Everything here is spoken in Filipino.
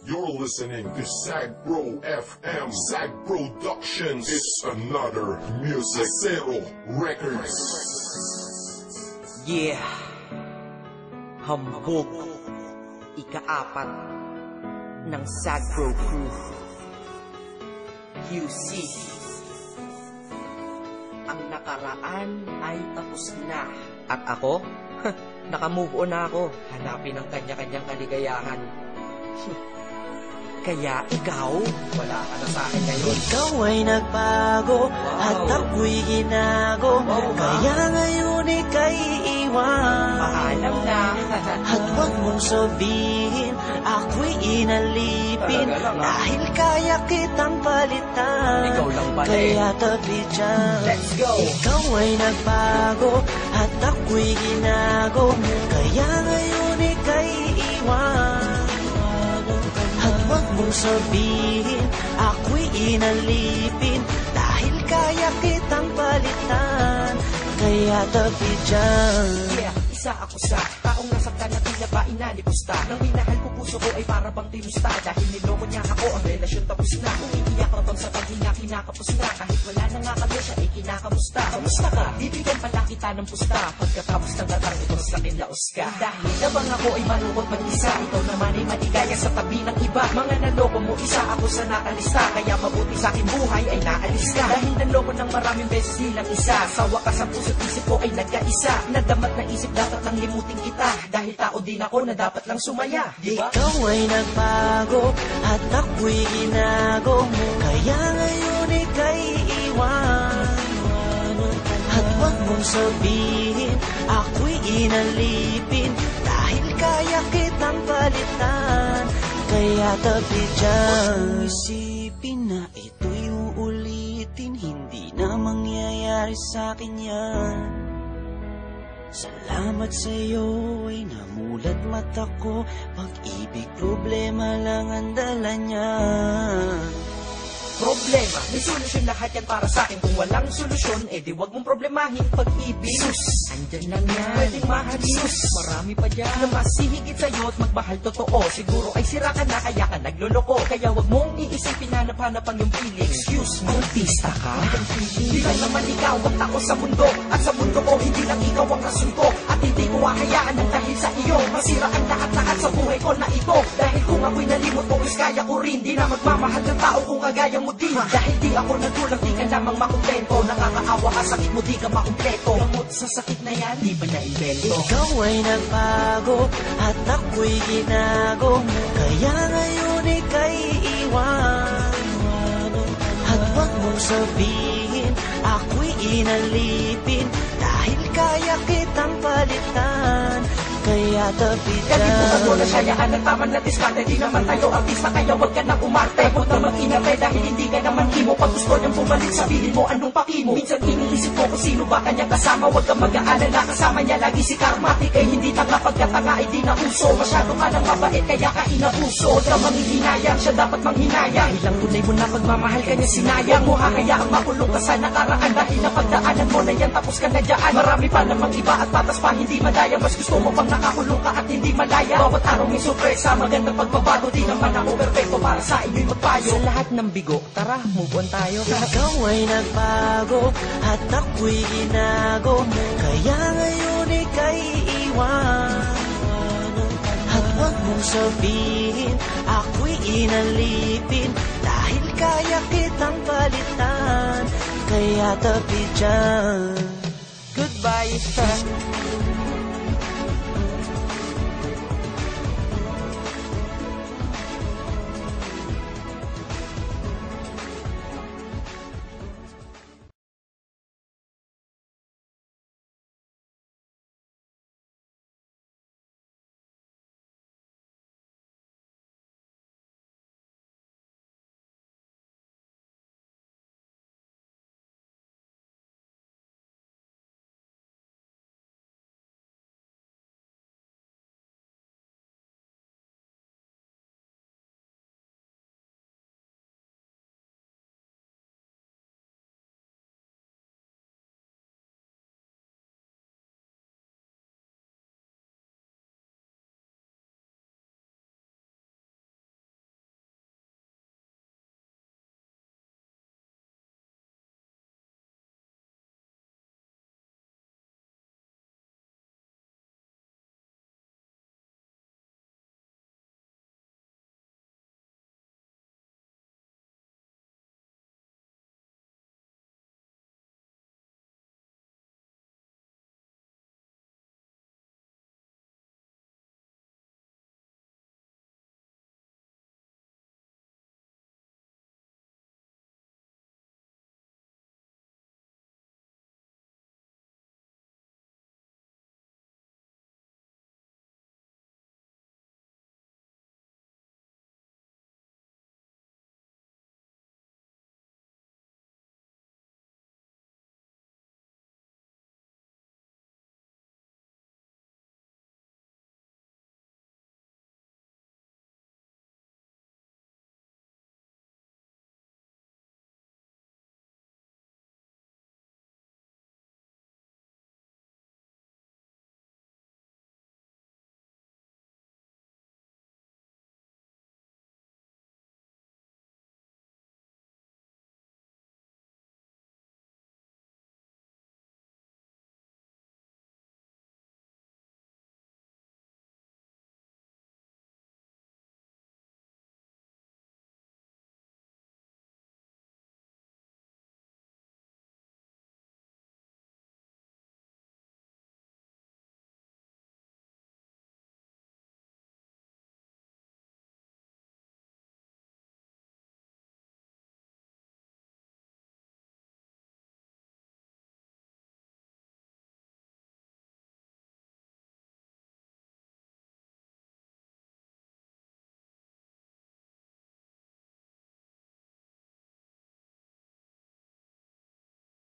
You're listening to Sagbro FM. Sag Productions. It's another music. Zero Records. Yeah. Hambog. Ika-4 ng Sagbro Crew. QC. Ang nakaraan ay tapos na. At ako? Nakamove on na ako. Hanapin ang kanya-kanyang kaligayahan. Kaya ikaw, wala ka na sa akin ngayon. Ikaw ay nagbago, at ako'y ginago. Kaya ngayon ika'y iiwan. Paalam na. At huwag mong sabihin, ako'y inalipin. Dahil kaya kitang palitan. Ikaw lang pala. Kaya tabi dyan. Let's go. Ikaw ay nagbago, at ako'y ginago. Kaya ngayon ika'y iiwan. Huwag mong sabihin, ako'y inalipin. Dahil kaya kitang palitan. Kaya tabi dyan. Yeah, isa ako sa taong nasaktan na tila ba inalipusta. Nang minahal ko puso ko ay para bang tinusta. Dahil niloko niya ako, ang relasyon tapos na. Kung iiyak rabang sa paghinga, kinakapos na. Kahit wala na nga kami siya, ay kinakamusta. Kamusta ka? Bibigyan pala kita ng pusta. Pagkatapos ng gatang ito sa akin laos ka. Dahil nabang ako ay malungkot mag-isa. Ikaw naman ay maligaya sa tabi ng iba. Mga naloko mo, isa ako sa nakalista. Kaya mabuti sa akin buhay ay naalis ka. Dahil naloko ng maraming beses nilang isa. Sa wakas ang puso't isip ko ay nagkaisa. Nadamat na isip dapat lang limutin kita. Dahil tao din ako na dapat lang sumaya, diba? Ikaw ay nagbago, at ako'y ginago. Kaya ngayon ika'y iwan. At huwag mong sabihin, ako'y inalipin. Dahil kaya kitang palitan. Kaya tabi dyan. Isipin na ito'y uulitin. Hindi na mangyayari sa'kin yan. Salamat sa'yo ay namulat mata ko. Pag-ibig problema lang ang dala niya. Problema, may solusyon lahat yan para sa akin. Kung walang solusyon, di wag mong problemahin pag-ibig. Sus, andyan lang yan. Pwedeng mahalin. Sus, marami pa dyan na mas hihigit sa'yo at magmahal totoo. Siguro ay sira ka na kaya ka nagloloko. Kaya wag mong iisipin hanap-hanap ang iyong feeling. Excuse me, artista ka? Di ba naman ikaw ang tao sa mundo? At sa mundo ko, hindi lang ikaw ang rason ko. At hindi ko hahayaan ng dahil sa iyo masira ang lahat-lahat sa buhay ko na ito. Dahil kung ako'y nalimot mo, kaya ko rin di na magmamahal ng tao kung kagaya mo di. Dahil di ako nagkulang, di ka lamang makumpleto. Nakakaawa ka, sakit mo, di ka makumpleto. Gamot sa sakit na yan, di ba na-invento? Ikaw ay nagbago, at ako'y ginago. Kaya ngayon ika'y iwan. At huwag mong sabihin, ako'y inalipin. Dahil kaya kitang palitan. Kaya tabi dyan. Kalimutan mo na sayaan ng tama na diskarte. Di naman tayo artista kaya wag ka nang umarte. Huwag na mag-inatay dahil hindi ka naman imo. Pag gusto niyang bumalik sabihin mo anong paki mo. Minsan iniisip ko kung sino ba kanya kasama. Huwag kang mag-aalala kasama niya lagi si Karmatic. Ay hindi tanga pagkatanga ay di na uso. Masyado ka nang mabait kaya ka inabuso. Huwag kang manghihinayang siya dapat manghinayang. Ilang tunay mo na pagmamahal kanya sinayang. Mo hahayaang makulong ka sa nakaraan. Dahil napagdaanan mo na yan tapos ka na dyan. Marami pa namang iba at patas pa hindi madaya. Mas gusto mo pang nakakulong ka at hindi malaya. Bawat araw may sorpresa, magandang pagbabago. Di naman ako perfecto para sa inyo'y magpayo. Sa lahat ng bigo, tara, move on tayo. Ikaw ay nagbago, at ako'y ginago. Kaya ngayon ika'y iwan. At huwag mong sabihin, ako'y inalipin. Dahil kaya kitang palitan. Kaya tabi dyan. Goodbye,